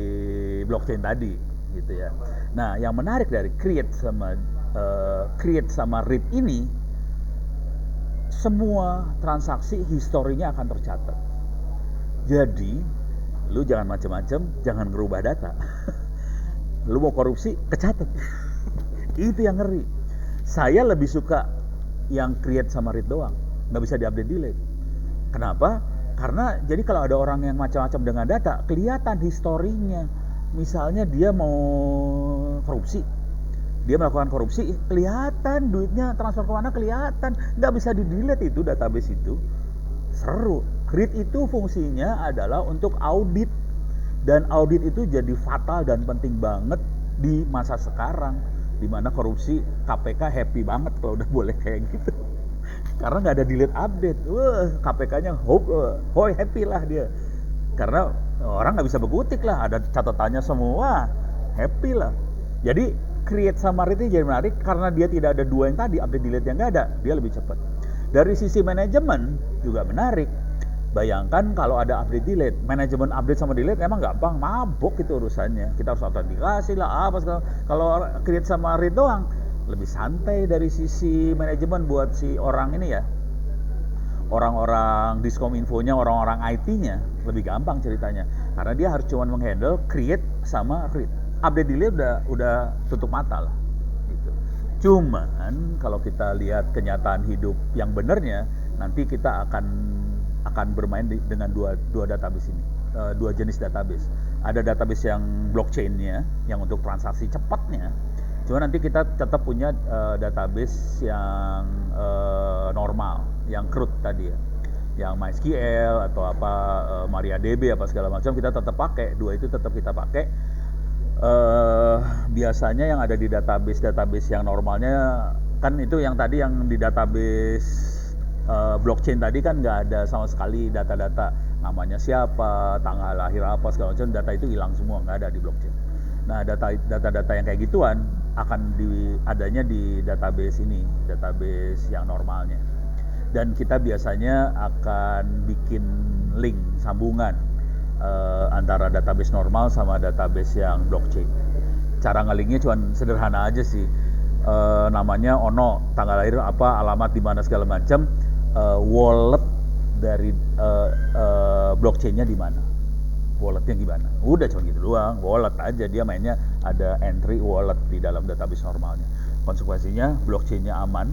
blockchain tadi, gitu ya. Nah, yang menarik dari create sama read ini, semua transaksi historinya akan tercatat. Jadi lu jangan macam-macam, jangan ngerubah data. Lu mau korupsi, kecatat. Itu yang ngeri. Saya lebih suka yang create sama read doang, nggak bisa diupdate delete. Kenapa? Karena jadi kalau ada orang yang macam-macam dengan data, kelihatan historinya. Misalnya dia mau korupsi, dia melakukan korupsi, kelihatan duitnya transfer kemana, kelihatan, nggak bisa di-delete itu database itu. Seru. Read itu fungsinya adalah untuk audit, dan audit itu jadi fatal dan penting banget di masa sekarang, di mana korupsi. KPK happy banget kalau udah boleh kayak gitu, karena nggak ada delete update. KPK-nya happy lah dia, karena orang nggak bisa berkutik lah, ada catatannya semua, happy lah. Jadi create sama read ini jadi menarik karena dia tidak ada 2 yang tadi, update delete yang nggak ada, dia lebih cepat. Dari sisi manajemen juga menarik. Bayangkan kalau ada update delete, manajemen update sama delete emang gampang, mabok itu urusannya. Kita harus autentikasi lah, apa segala. Kalau create sama read doang, lebih santai dari sisi manajemen buat si orang ini ya. Orang-orang Diskominfo-nya, orang-orang IT-nya lebih gampang ceritanya. Karena dia harus cuma menghandle create sama read. Update delete udah tutup mata lah gitu. Cuman kalau kita lihat kenyataan hidup yang benernya, nanti kita akan bermain dengan dua database ini, 2 jenis database. Ada database yang blockchain-nya, yang untuk transaksi cepatnya. Cuma nanti kita tetap punya database yang normal, yang CRUD tadi ya, yang MySQL atau MariaDB apa segala macam kita tetap pakai. 2 itu tetap kita pakai. biasanya yang ada di database yang normalnya kan itu yang tadi yang di database blockchain tadi kan nggak ada sama sekali data-data namanya siapa, tanggal lahir apa segala macam, data itu hilang semua, nggak ada di blockchain. Nah, data-data yang kayak gituan akan adanya di database ini, database yang normalnya. Dan kita biasanya akan bikin link sambungan antara database normal sama database yang blockchain. Cara ngelinknya cuma sederhana aja sih. Namanya Ono, tanggal lahir apa, alamat di mana segala macam, wallet dari blockchainnya di mana, walletnya gimana, udah cuma gitu doang, wallet aja, dia mainnya ada entry wallet di dalam database normalnya. Konsekuensinya blockchainnya aman,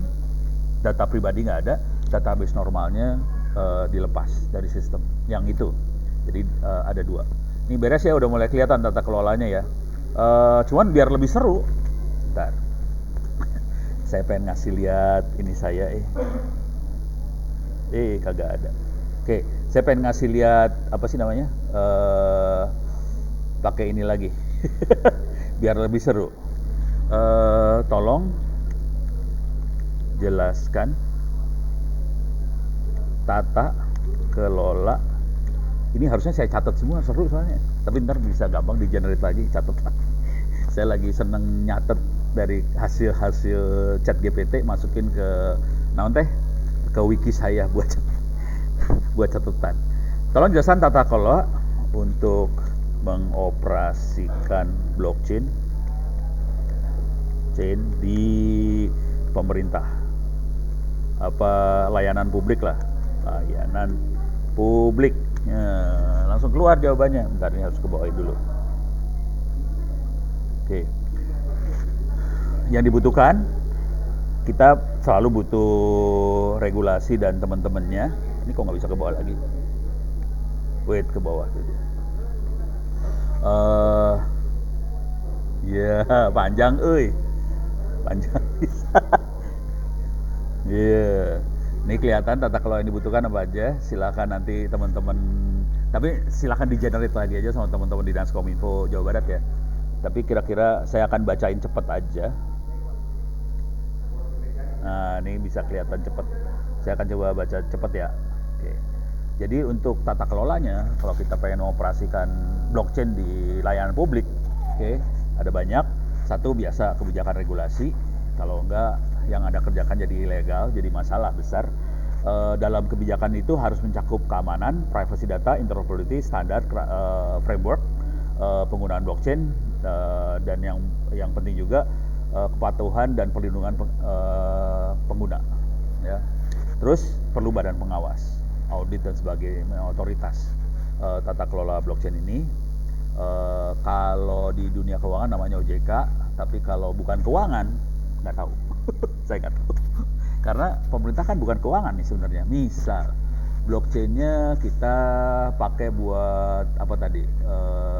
data pribadi nggak ada, database normalnya dilepas dari sistem yang itu. Jadi ada dua. Ini beres ya, udah mulai kelihatan tata kelolanya ya. Cuman biar lebih seru, bentar. Saya pengen ngasih lihat ini saya kagak ada. Oke, saya pengen ngasih lihat apa sih namanya? Pakai ini lagi, biar lebih seru. Tolong jelaskan tata kelola. Ini harusnya saya catat semua, seru soalnya. Tapi ntar bisa gampang di generate lagi, catat. Saya lagi seneng nyatet dari hasil chat GPT, masukin ke ke wiki saya buat catatan. Tolong jelaskan tata kelola untuk mengoperasikan blockchain di pemerintah. Apa layanan publik lah, layanan publik. Langsung keluar jawabannya. Bentar, ini harus ke bawah dulu. Oke. Yang dibutuhkan, kita selalu butuh regulasi dan teman-temannya. Ini kok nggak bisa ke bawah lagi? Wait, ke bawah tuh dia. Panjang, panjang bisa. Ini kelihatan tata kelola yang dibutuhkan apa aja. Silakan nanti teman-teman, tapi silakan di generate lagi aja sama teman-teman di Danskominfo Jawa Barat ya. Tapi kira-kira saya akan bacain cepet aja. Nah, ini bisa kelihatan cepet. Saya akan coba baca cepet ya. Oke. Jadi untuk tata kelolanya, kalau kita pengen mengoperasikan blockchain di layanan publik, ada banyak. Satu, biasa kebijakan regulasi. Kalau enggak, yang Anda kerjakan jadi ilegal, jadi masalah besar. Dalam kebijakan itu harus mencakup keamanan, privacy data, interoperability, standar, framework, penggunaan blockchain, dan yang penting juga kepatuhan dan perlindungan pengguna. Ya. Terus perlu badan pengawas, audit dan sebagainya, otoritas tata kelola blockchain ini. Kalau di dunia keuangan namanya OJK, tapi kalau bukan keuangan nggak tahu. Saya nggak tahu. Karena pemerintah kan bukan keuangan nih sebenarnya. Misal blockchainnya kita pakai buat apa tadi,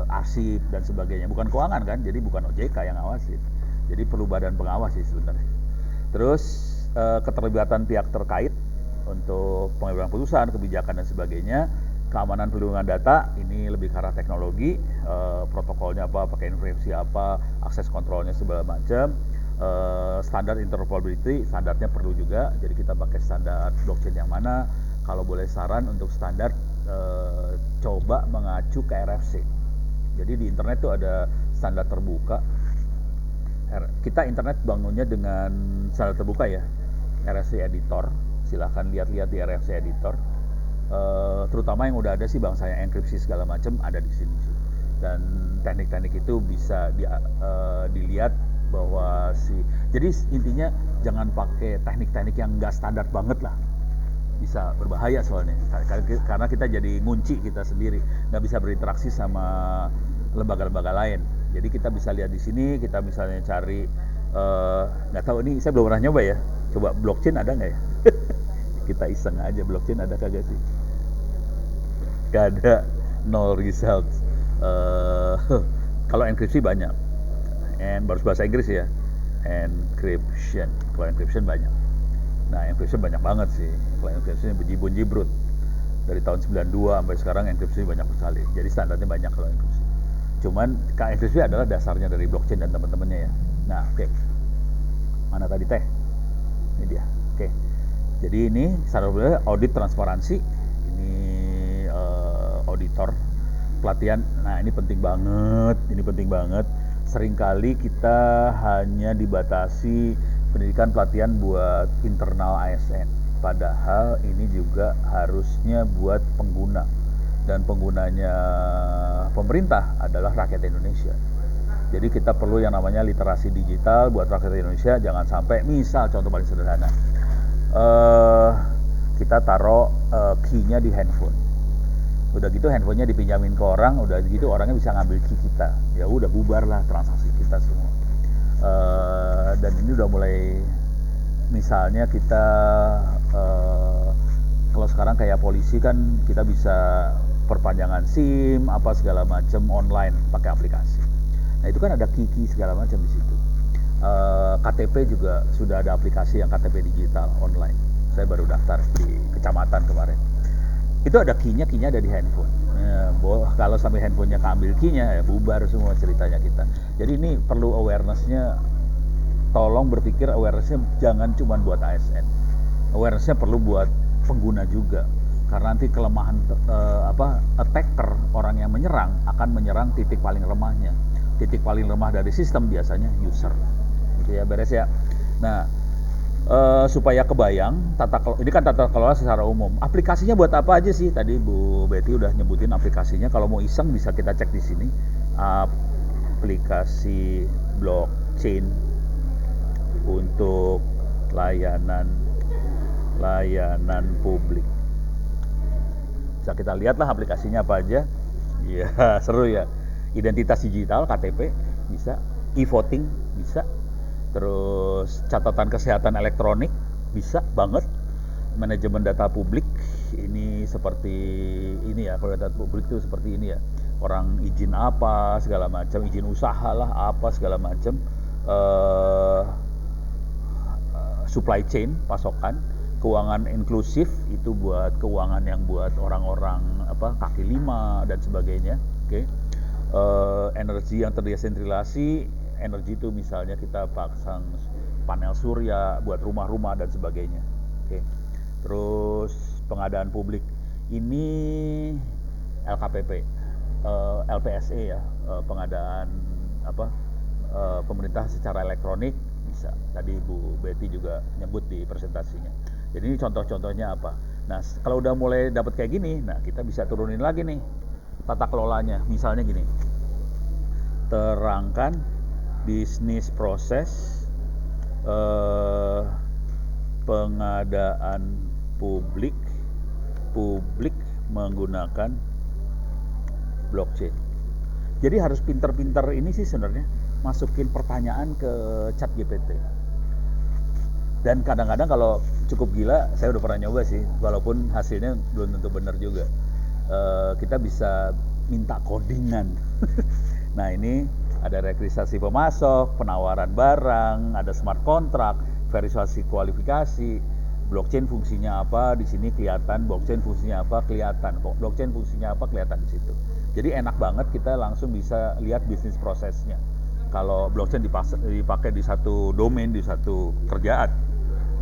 arsip dan sebagainya, bukan keuangan kan, jadi bukan OJK yang ngawasin. Jadi perlu badan pengawas sih sebenarnya. Terus keterlibatan pihak terkait untuk pengambilan keputusan, kebijakan dan sebagainya. Keamanan perlindungan data ini lebih ke arah teknologi, protokolnya apa, pakai enkripsi apa, akses kontrolnya segala macam. Standar interoperability, standarnya perlu juga. Jadi kita pakai standar blockchain yang mana? Kalau boleh saran untuk standar, coba mengacu ke RFC. Jadi di internet tuh ada standar terbuka. Kita internet bangunnya dengan standar terbuka ya, RFC editor. Silahkan lihat-lihat di RFC editor. Terutama yang udah ada sih bangsanya enkripsi segala macam ada di sini sih. Dan teknik-teknik itu bisa dilihat bahwa jadi intinya jangan pakai teknik-teknik yang nggak standar banget lah, bisa berbahaya soalnya karena kita jadi ngunci kita sendiri, nggak bisa berinteraksi sama lembaga-lembaga lain. Jadi kita bisa lihat di sini, kita misalnya cari nggak tahu, ini saya belum pernah nyoba ya, coba blockchain ada nggak ya? Kita iseng aja, blockchain ada kagak sih? Gak ada, no results. Kalau enkripsi banyak, baru bahasa Inggris ya, encryption. Kalau encryption banyak. Nah, encryption banyak banget sih. Kalau encryption bejibun jibrut dari tahun 92 sampai sekarang enkripsi banyak sekali. Jadi standarnya banyak kalau enkripsi. Cuman KFSP adalah dasarnya dari blockchain dan teman-temannya ya. Nah, oke. Mana tadi teh? Ini dia. Oke. Jadi ini secara audit transparansi. Ini auditor pelatihan. Nah, ini penting banget. Ini penting banget. Seringkali kita hanya dibatasi pendidikan pelatihan buat internal ASN. Padahal ini juga harusnya buat pengguna. Dan penggunanya pemerintah adalah rakyat Indonesia. Jadi kita perlu yang namanya literasi digital buat rakyat Indonesia. Jangan sampai, misal contoh paling sederhana, kita taruh key-nya di handphone. Udah gitu handphonenya dipinjamin ke orang, udah gitu orangnya bisa ngambil key kita. Ya udah bubar lah transaksi kita semua. Dan ini udah mulai, misalnya kita kalau sekarang kayak polisi kan kita bisa perpanjangan SIM apa segala macam online pakai aplikasi. Nah itu kan ada key segala macam di situ. KTP juga sudah ada aplikasi yang KTP digital online. Saya baru daftar di kecamatan kemarin. Itu ada key-nya ada di handphone. Ya, kalau sampai handphonenya keambil key-nya ya bubar semua ceritanya kita. Jadi ini perlu awareness-nya. Tolong berpikir awareness-nya jangan cuma buat ASN. Awareness-nya perlu buat pengguna juga. Karena nanti kelemahan attacker, orang yang menyerang akan menyerang titik paling lemahnya. Titik paling lemah dari sistem biasanya user. Gitu ya, beres ya. Nah, supaya kebayang ini kan tata kelola secara umum. Aplikasinya buat apa aja sih? Tadi Bu Betty udah nyebutin aplikasinya. Kalau mau iseng bisa kita cek di sini. Aplikasi blockchain untuk layanan publik. Bisa kita lihat lah aplikasinya apa aja. Iya, seru ya. Identitas digital, KTP bisa, e-voting bisa, terus catatan kesehatan elektronik bisa banget, manajemen data publik ini seperti ini ya. Kalau data publik itu seperti ini ya, orang izin apa segala macam, izin usaha lah apa segala macam, supply chain, pasokan, keuangan inklusif itu buat keuangan yang buat orang-orang kaki lima dan sebagainya. Oke. Energi yang terdesentralisasi, energi itu misalnya kita pasang panel surya buat rumah-rumah dan sebagainya. Oke. Terus pengadaan publik ini LKPP, LPSE ya, pengadaan pemerintah secara elektronik bisa. Tadi Bu Betty juga nyebut di presentasinya. Jadi ini contoh-contohnya apa. Nah, kalau udah mulai dapat kayak gini, nah kita bisa turunin lagi nih tata kelolanya. Misalnya gini, terangkan bisnis proses pengadaan publik menggunakan blockchain. Jadi harus pinter-pinter ini sih sebenarnya, masukin pertanyaan ke ChatGPT. Dan kadang-kadang kalau cukup gila, saya udah pernah nyoba sih, walaupun hasilnya belum tentu benar juga. Kita bisa minta codingan. Nah ini ada registrasi pemasok, penawaran barang, ada smart contract, verifikasi kualifikasi, blockchain fungsinya apa, di sini kelihatan, blockchain fungsinya apa, kelihatan, blockchain fungsinya apa, kelihatan di situ. Jadi enak banget kita langsung bisa lihat bisnis prosesnya. Kalau blockchain dipakai di satu domain, di satu kerjaan,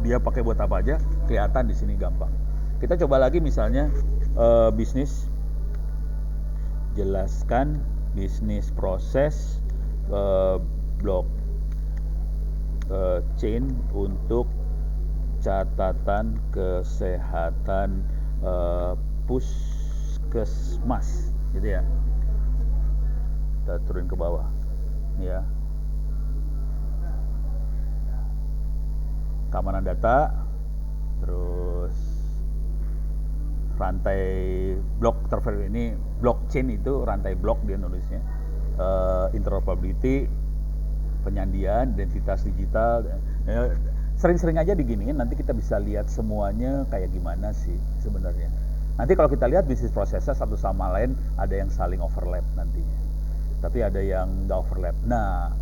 dia pakai buat apa aja, kelihatan di sini gampang. Kita coba lagi misalnya bisnis, jelaskan bisnis proses blockchain untuk catatan kesehatan puskesmas, gitu ya. Kita turun ke bawah, ya. Keamanan data, terus rantai blok ini blockchain itu rantai blok di Indonesia, interoperability, penyandian, identitas digital. Sering-sering aja diginiin, nanti kita bisa lihat semuanya kayak gimana sih sebenarnya. Nanti kalau kita lihat bisnis prosesnya satu sama lain ada yang saling overlap nantinya, tapi ada yang nggak overlap. Nah,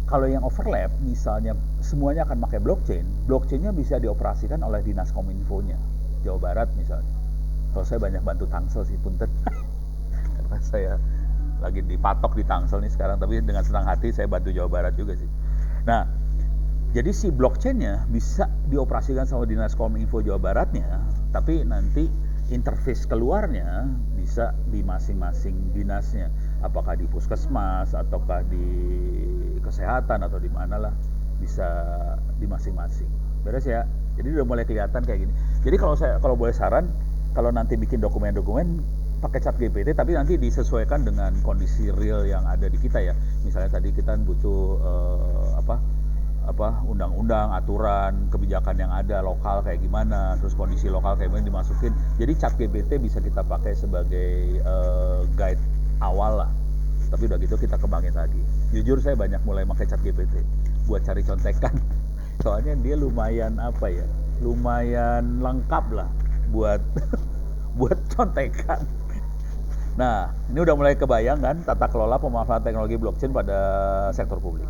kalau yang overlap misalnya semuanya akan pakai blockchain, blockchainnya bisa dioperasikan oleh Dinas Kominfo-nya Jawa Barat misalnya. Kalau saya banyak bantu Tangsel sih, punten. Karena saya lagi dipatok di Tangsel nih sekarang, tapi dengan senang hati saya bantu Jawa Barat juga sih. Nah, jadi si blockchain-nya bisa dioperasikan sama Dinas Kominfo Jawa Baratnya, tapi nanti interface keluarnya bisa di masing-masing dinasnya, apakah di puskesmas ataukah di kesehatan atau di mana lah, bisa di masing-masing. Beres ya. Jadi udah mulai kelihatan kayak gini. Jadi kalau boleh saran, kalau nanti bikin dokumen-dokumen pakai chat GPT, tapi nanti disesuaikan dengan kondisi real yang ada di kita ya. Misalnya tadi kita butuh undang-undang, aturan, kebijakan yang ada lokal kayak gimana, terus kondisi lokal kayak gimana dimasukin. Jadi chat GPT bisa kita pakai sebagai guide awal lah. Tapi udah gitu kita kembangin lagi. Jujur saya banyak mulai pakai chat GPT buat cari contekan. Soalnya dia lumayan lumayan lengkap lah buat buat contekan. Nah, ini udah mulai kebayang kan tata kelola pemanfaatan teknologi blockchain pada sektor publik.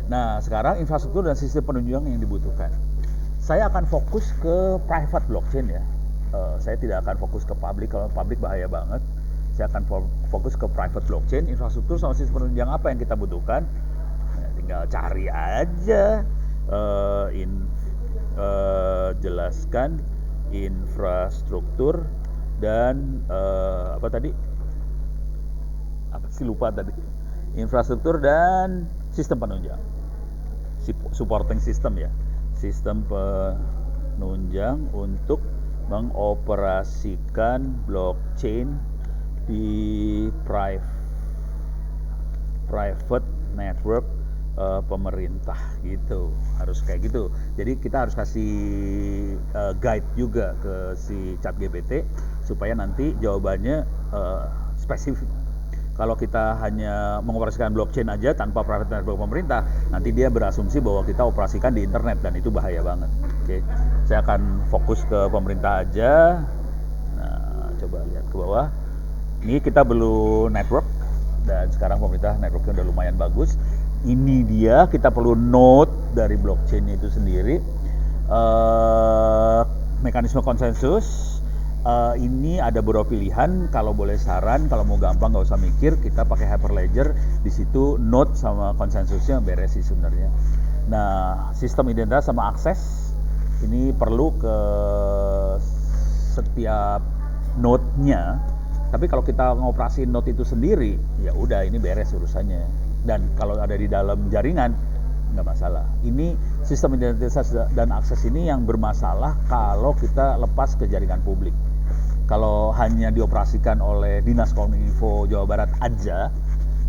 Nah, sekarang infrastruktur dan sistem penunjang yang dibutuhkan. Saya akan fokus ke private blockchain ya. Saya tidak akan fokus ke publik, kalau publik bahaya banget. Saya akan fokus ke private blockchain, infrastruktur sama sistem penunjang apa yang kita butuhkan. Nah, tinggal cari aja, jelaskan infrastruktur dan infrastruktur dan sistem penunjang. Supporting system ya, sistem penunjang untuk mengoperasikan blockchain di private network pemerintah gitu, harus kayak gitu. Jadi kita harus kasih guide juga ke si ChatGPT supaya nanti jawabannya spesifik. Kalau kita hanya mengoperasikan blockchain aja tanpa private network pemerintah, nanti dia berasumsi bahwa kita operasikan di internet dan itu bahaya banget. Oke, saya akan fokus ke pemerintah aja. Nah, coba lihat ke bawah. Ini kita belum network dan sekarang pemerintah networknya udah lumayan bagus. Ini dia, kita perlu node dari blockchain itu sendiri. Mekanisme konsensus. Ini ada beberapa pilihan. Kalau boleh saran, kalau mau gampang nggak usah mikir, kita pakai Hyperledger. Di situ node sama konsensusnya beres sih sebenarnya. Nah, sistem identitas sama akses ini perlu ke setiap node-nya. Tapi kalau kita ngoperasiin node itu sendiri, ya udah ini beres urusannya. Dan kalau ada di dalam jaringan, nggak masalah. Ini sistem identitas dan akses ini yang bermasalah kalau kita lepas ke jaringan publik. Kalau hanya dioperasikan oleh Dinas Kominfo Jawa Barat aja,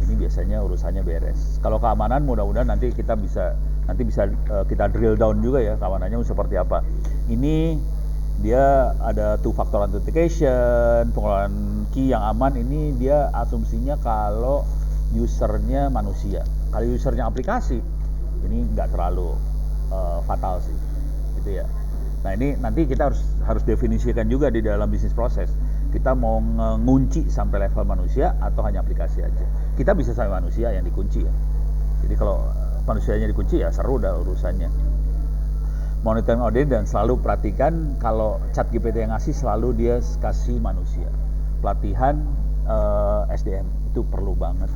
ini biasanya urusannya beres. Kalau keamanan mudah-mudahan nanti bisa kita drill down juga ya keamanannya seperti apa. Ini dia ada two factor authentication, pengelolaan key yang aman. Ini dia asumsinya kalau usernya manusia. Kalau usernya aplikasi, ini nggak terlalu fatal sih, gitu ya. Nah, ini nanti kita harus definisikan juga di dalam bisnis proses. Kita mau ngunci sampai level manusia atau hanya aplikasi aja. Kita bisa sampai manusia yang dikunci ya. Jadi kalau manusianya dikunci ya seru dah urusannya. Monitoring audit dan selalu perhatikan kalau ChatGPT yang ngasih selalu dia kasih manusia. Pelatihan SDM itu perlu banget.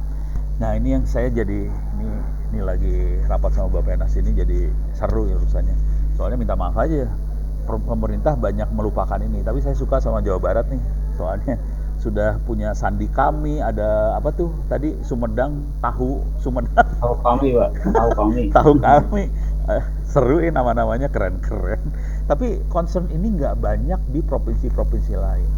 Nah, ini yang saya jadi ini lagi rapat sama Bapak Enas ini jadi seru ya urusannya. Soalnya minta maaf aja, pemerintah banyak melupakan ini. Tapi saya suka sama Jawa Barat nih, soalnya sudah punya sandi kami. Ada apa tuh tadi Sumedang, tahu Sumedang. Tahu kami Pak, tahu kami. Tahu kami. Seru ya nama-namanya, keren-keren. Tapi concern ini nggak banyak di provinsi-provinsi lain.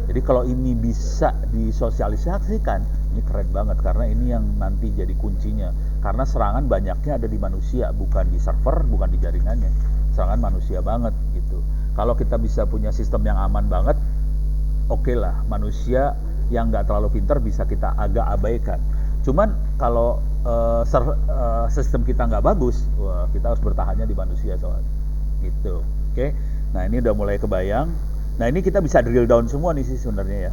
Jadi kalau ini bisa disosialisasikan, ini keren banget karena ini yang nanti jadi kuncinya. Karena serangan banyaknya ada di manusia, bukan di server, bukan di jaringannya. Serangan manusia banget gitu. Kalau kita bisa punya sistem yang aman banget, oke lah, manusia yang nggak terlalu pintar bisa kita agak abaikan. Cuman kalau sistem kita nggak bagus, wah, kita harus bertahannya di manusia soalnya. Gitu. Oke. Nah, ini udah mulai kebayang. Nah, ini kita bisa drill down semua nih sih sebenarnya ya.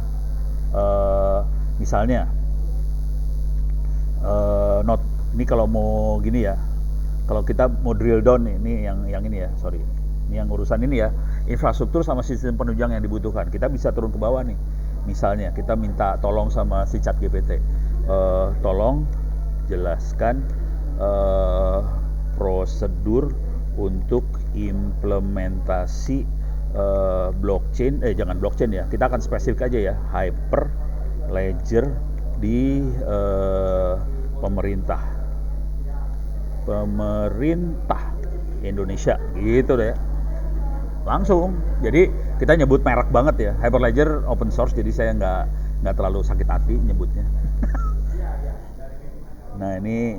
Misalnya ini kalau mau gini ya, kalau kita mau drill down nih, ini yang ini ya, sorry, ini yang urusan ini ya, infrastruktur sama sistem penunjang yang dibutuhkan. Kita bisa turun ke bawah nih. Misalnya kita minta tolong sama si ChatGPT. tolong jelaskan prosedur untuk implementasi blockchain, jangan blockchain ya, kita akan spesifik aja ya, Hyperledger di pemerintah Indonesia gitu deh. Langsung, jadi kita nyebut merek banget ya, Hyperledger open source, jadi saya nggak terlalu sakit hati nyebutnya. Nah ini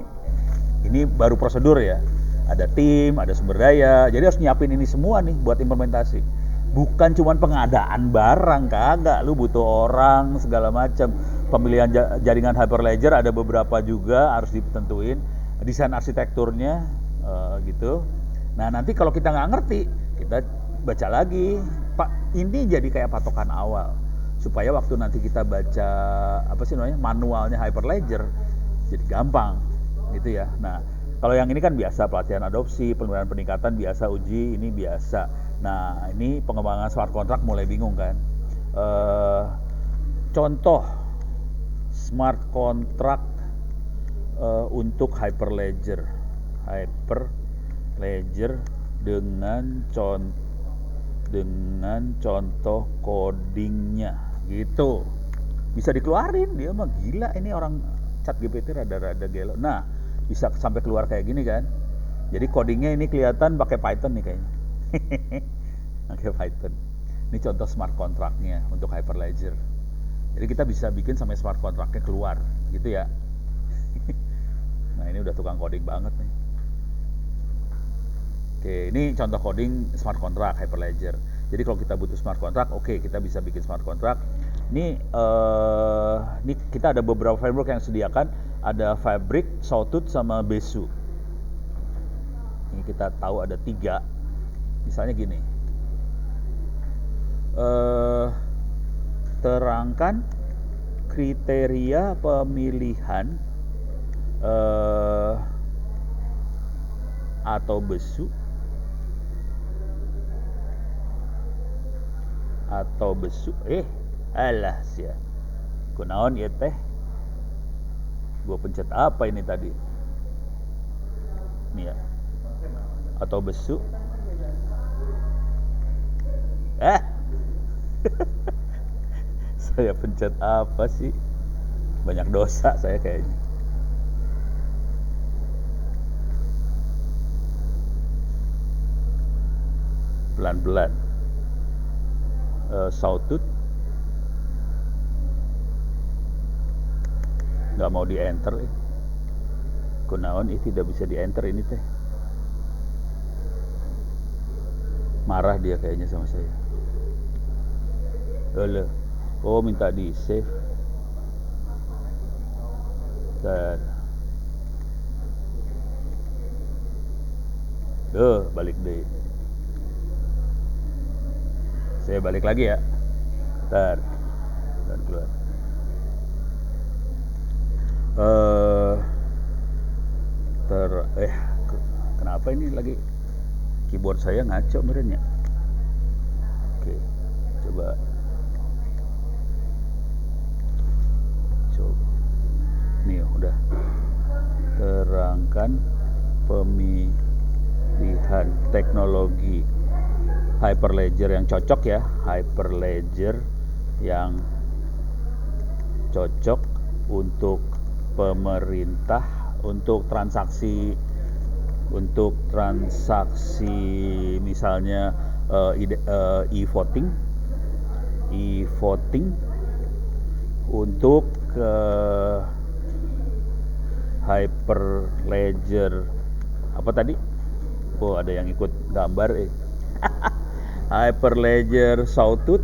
baru prosedur ya, ada tim, ada sumber daya, jadi harus nyiapin ini semua nih buat implementasi. Bukan cuma pengadaan barang, kagak, lu butuh orang segala macam. Pemilihan jaringan Hyperledger ada beberapa juga harus ditentuin, desain arsitekturnya gitu. Nah nanti kalau kita nggak ngerti, kita baca lagi, Pak, ini jadi kayak patokan awal supaya waktu nanti kita baca manualnya Hyperledger jadi gampang gitu ya. Nah kalau yang ini kan biasa pelatihan adopsi, pengembangan peningkatan biasa, uji ini biasa. Nah ini pengembangan smart contract mulai bingung kan. Contoh smart contract untuk Hyperledger dengan contoh codingnya gitu, bisa dikeluarin. Dia mah gila, ini orang ChatGPT rada-rada gelo. Nah bisa sampai keluar kayak gini kan. Jadi codingnya ini kelihatan pakai Python nih kayaknya. Pakai Python. Ini contoh smart contract-nya untuk Hyperledger. Jadi kita bisa bikin sampai smart contract-nya keluar gitu ya. Nah ini udah tukang coding banget nih. Oke, ini contoh coding smart contract Hyperledger. Jadi kalau kita butuh smart contract, oke, kita bisa bikin smart contract. Ini kita ada beberapa framework yang sediakan, ada Fabric, Sawtooth, sama Besu. Ini kita tahu ada 3. Misalnya gini, terangkan kriteria pemilihan atau besu alah sia kunaon ya teh, gua pencet apa ini tadi nih ya, atau besu saya pencet apa sih, banyak dosa saya kayaknya. Pelan-pelan. Sawtooth nggak mau di enter, kunaon tidak bisa di enter ini teh, marah dia kayaknya sama saya. Oh minta di save dan balik deh. Saya balik lagi ya. Bentar. Dan keluar. Kenapa ini lagi keyboard saya ngaco merenya? Oke, coba. Nih udah. Terangkan pemilihan teknologi Hyperledger yang cocok ya, Hyperledger yang cocok untuk pemerintah, untuk transaksi misalnya e-voting untuk Hyperledger apa tadi? Oh ada yang ikut gambar Hyperledger Sawtooth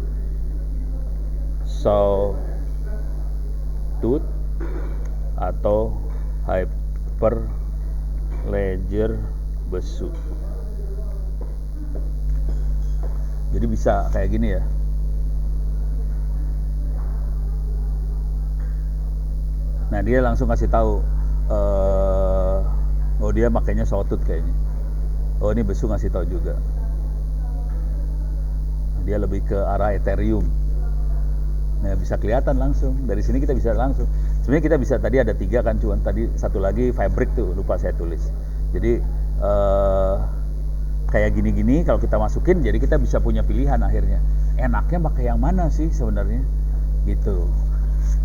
atau Hyperledger Besu. Jadi bisa kayak gini ya. Nah dia langsung kasih tahu, oh dia makainya Sawtooth kayaknya. Oh ini Besu ngasih tahu juga. Dia lebih ke arah Ethereum. Nah bisa kelihatan langsung dari sini, kita bisa langsung Sebenarnya kita bisa, tadi ada 3 kan, cuman tadi satu lagi fabric tuh lupa saya tulis. Jadi kayak gini-gini kalau kita masukin, jadi kita bisa punya pilihan akhirnya. Enaknya pakai yang mana sih sebenarnya? Gitu.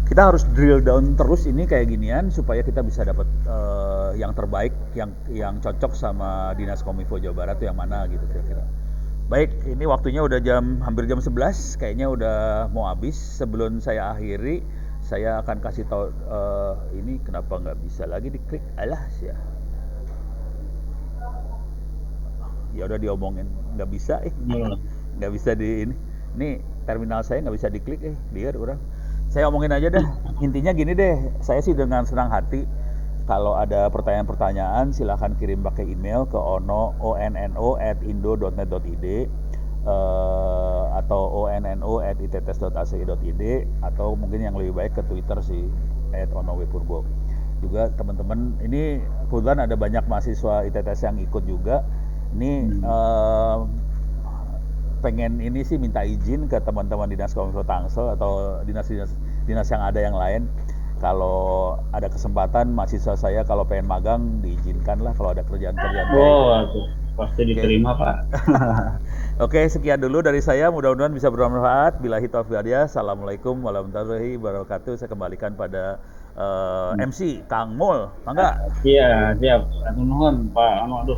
Kita harus drill down terus ini kayak ginian supaya kita bisa dapat yang terbaik, yang cocok sama Dinas Kominfo Jawa Barat tuh yang mana gitu kira-kira. Baik, ini waktunya udah hampir jam 11, kayaknya udah mau habis. Sebelum saya akhiri, saya akan kasih tahu ini kenapa nggak bisa lagi diklik. Alah sih ya udah diomongin nggak bisa nggak bisa di ini terminal saya nggak bisa diklik dia orang. Saya omongin aja deh, intinya gini deh, saya sih dengan senang hati kalau ada pertanyaan-pertanyaan silahkan kirim pakai email ke onno@indo.net.id atau onno@itts.ac.id atau mungkin yang lebih baik ke Twitter sih @onowepurbo. Juga teman-teman ini kebetulan ada banyak mahasiswa ITTS yang ikut juga. Ini pengen ini sih minta izin ke teman-teman Dinas Kominfo Tangsel atau dinas yang ada yang lain. Kalau ada kesempatan mahasiswa saya kalau pengen magang diizinkan lah kalau ada kerjaan-kerjaan kayak gitu. Pasti diterima Pak. Oke, sekian dulu dari saya. Mudah-mudahan bisa bermanfaat. Billahi taufiq walhidayah. Assalamualaikum warahmatullahi wabarakatuh. Saya kembalikan pada MC Kang Mul. Mangga. Iya, siap. Nuhun Pak. Aduh,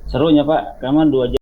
serunya Pak. Kaman 2 jam.